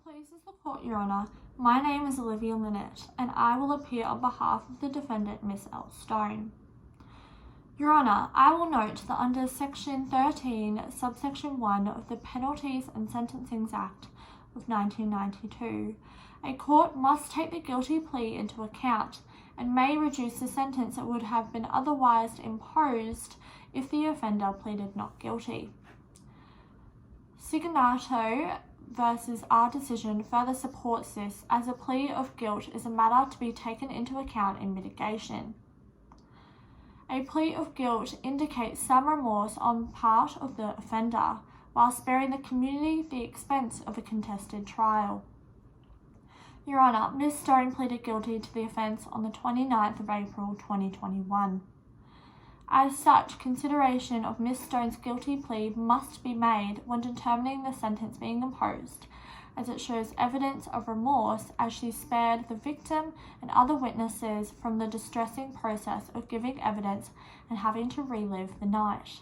Pleases the Court, Your Honour, my name is Olivia Linnett, and I will appear on behalf of the defendant, Miss L. Stone. Your Honour, I will note that under Section 13, subsection 1 of the Penalties and Sentencing Act of 1992, a court must take the guilty plea into account and may reduce the sentence that would have been otherwise imposed if the offender pleaded not guilty. Signato versus our decision further supports this, as a plea of guilt is a matter to be taken into account in mitigation. A plea of guilt indicates some remorse on part of the offender, while sparing the community the expense of a contested trial. Your Honour, Ms. Stone pleaded guilty to the offence on the 29th of April 2021. As such, consideration of Ms. Stone's guilty plea must be made when determining the sentence being imposed, as it shows evidence of remorse as she spared the victim and other witnesses from the distressing process of giving evidence and having to relive the night.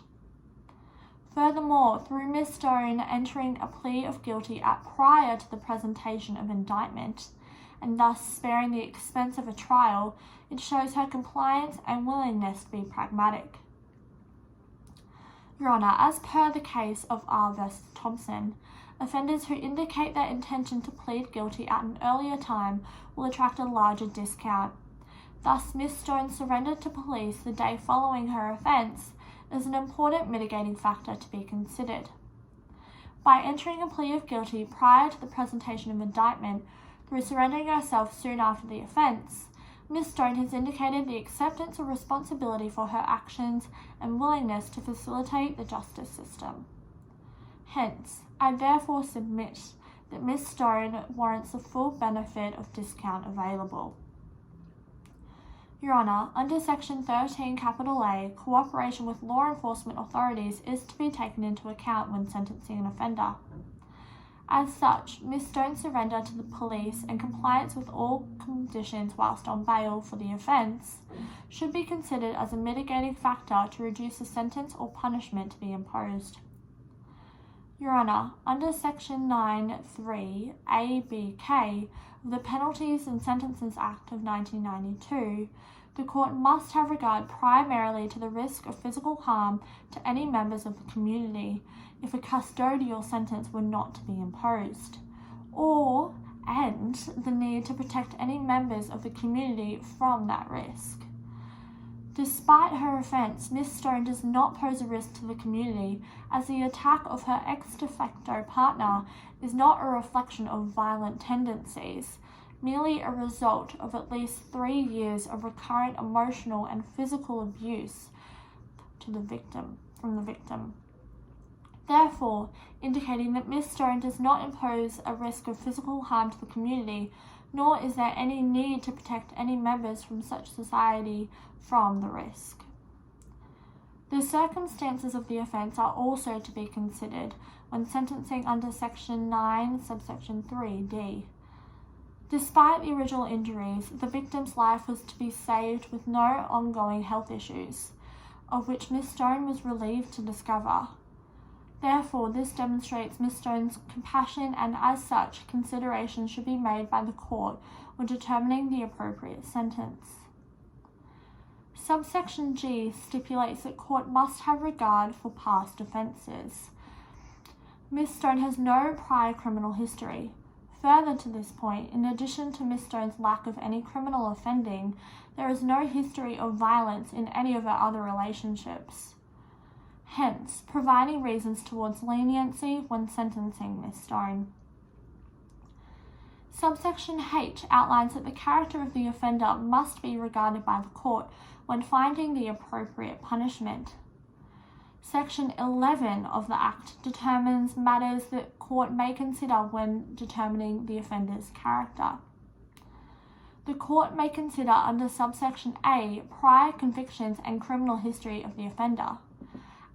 Furthermore, through Ms. Stone entering a plea of guilty prior to the presentation of indictment, and thus sparing the expense of a trial, it shows her compliance and willingness to be pragmatic. Your Honour, as per the case of R v Thompson, offenders who indicate their intention to plead guilty at an earlier time will attract a larger discount. Thus, Ms. Stone surrendered to police the day following her offence is an important mitigating factor to be considered. By entering a plea of guilty prior to the presentation of indictment, through surrendering herself soon after the offence, Ms. Stone has indicated the acceptance of responsibility for her actions and willingness to facilitate the justice system. Hence, I therefore submit that Ms. Stone warrants the full benefit of discount available. Your Honour, under Section 13 A, cooperation with law enforcement authorities is to be taken into account when sentencing an offender. As such, Ms. Stone's surrender to the police and compliance with all conditions whilst on bail for the offence should be considered as a mitigating factor to reduce the sentence or punishment to be imposed. Your Honour, under Section 9(3) ABK of the Penalties and Sentences Act of 1992, the Court must have regard primarily to the risk of physical harm to any members of the community if a custodial sentence were not to be imposed, and the need to protect any members of the community from that risk. Despite her offence, Ms. Stone does not pose a risk to the community, as the attack of her ex-de facto partner is not a reflection of violent tendencies, merely a result of at least 3 years of recurrent emotional and physical abuse from the victim. Therefore, indicating that Ms. Stone does not impose a risk of physical harm to the community, nor is there any need to protect any members from such society from the risk. The circumstances of the offence are also to be considered when sentencing under Section 9, subsection 3d. Despite the original injuries, the victim's life was to be saved with no ongoing health issues, of which Ms. Stone was relieved to discover. Therefore, this demonstrates Ms. Stone's compassion, and as such, consideration should be made by the Court when determining the appropriate sentence. Subsection G stipulates that court must have regard for past offences. Ms. Stone has no prior criminal history. Further to this point, in addition to Ms. Stone's lack of any criminal offending, there is no history of violence in any of her other relationships, hence providing reasons towards leniency when sentencing Ms. Stone. Subsection H outlines that the character of the offender must be regarded by the court when finding the appropriate punishment. Section 11 of the Act determines matters that court may consider when determining the offender's character. The court may consider under subsection A prior convictions and criminal history of the offender.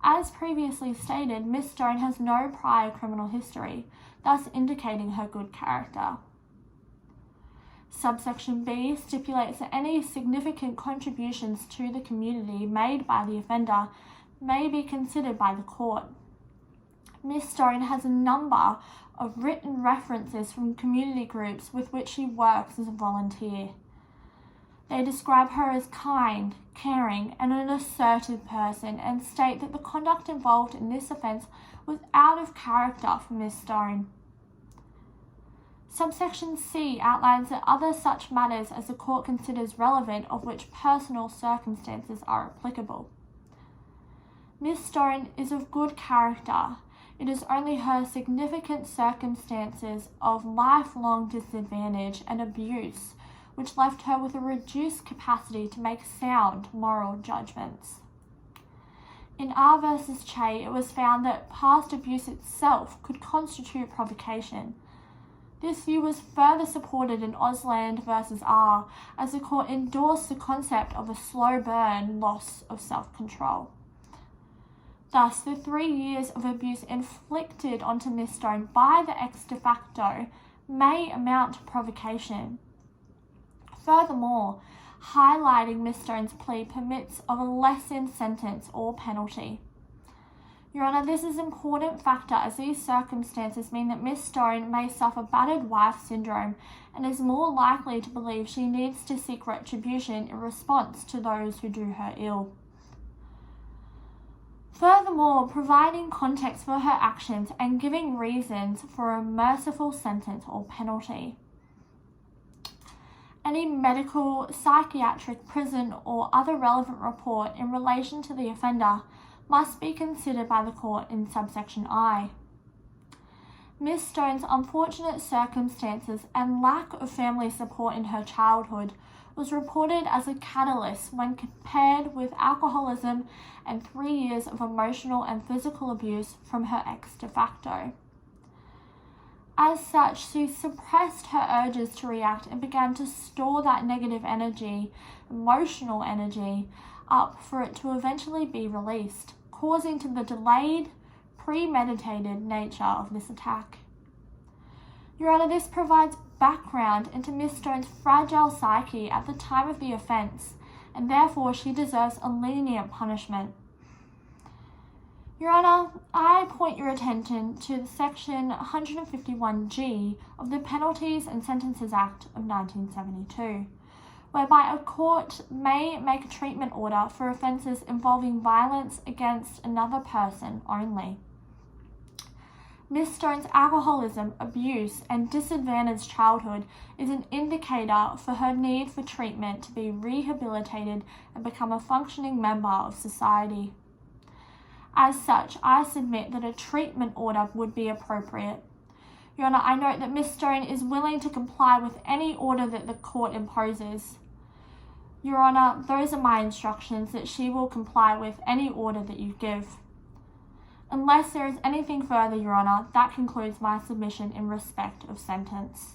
As previously stated, Ms. Stone has no prior criminal history, thus indicating her good character. Subsection B stipulates that any significant contributions to the community made by the offender may be considered by the court. Miss Stone has a number of written references from community groups with which she works as a volunteer. They describe her as kind, caring, and an assertive person and state that the conduct involved in this offence was out of character for Miss Stone. Subsection C outlines that other such matters as the court considers relevant of which personal circumstances are applicable. Miss Stone is of good character. It is only her significant circumstances of lifelong disadvantage and abuse which left her with a reduced capacity to make sound moral judgments. In R v. Che, it was found that past abuse itself could constitute provocation. This view was further supported in Osland v. R, as the court endorsed the concept of a slow burn loss of self-control. Thus, the 3 years of abuse inflicted onto Miss Stone by the ex de facto may amount to provocation. Furthermore, highlighting Miss Stone's plea permits of a lessened sentence or penalty. Your Honour, this is an important factor as these circumstances mean that Miss Stone may suffer battered wife syndrome and is more likely to believe she needs to seek retribution in response to those who do her ill. Furthermore, providing context for her actions and giving reasons for a merciful sentence or penalty. Any medical, psychiatric, prison, or other relevant report in relation to the offender must be considered by the court in subsection I. Miss Stone's unfortunate circumstances and lack of family support in her childhood was reported as a catalyst when compared with alcoholism and 3 years of emotional and physical abuse from her ex de facto. As such, she suppressed her urges to react and began to store that negative energy, emotional energy, up for it to eventually be released, causing to the delayed, premeditated nature of this attack. Your Honour, this provides background into Miss Stone's fragile psyche at the time of the offence, and therefore she deserves a lenient punishment. Your Honour, I point your attention to section 151G of the Penalties and Sentences Act of 1972, whereby a court may make a treatment order for offences involving violence against another person only. Miss Stone's alcoholism, abuse, and disadvantaged childhood is an indicator for her need for treatment to be rehabilitated and become a functioning member of society. As such, I submit that a treatment order would be appropriate. Your Honour, I note that Miss Stone is willing to comply with any order that the court imposes. Your Honour, those are my instructions, that she will comply with any order that you give. Unless there is anything further, Your Honour, that concludes my submission in respect of sentence.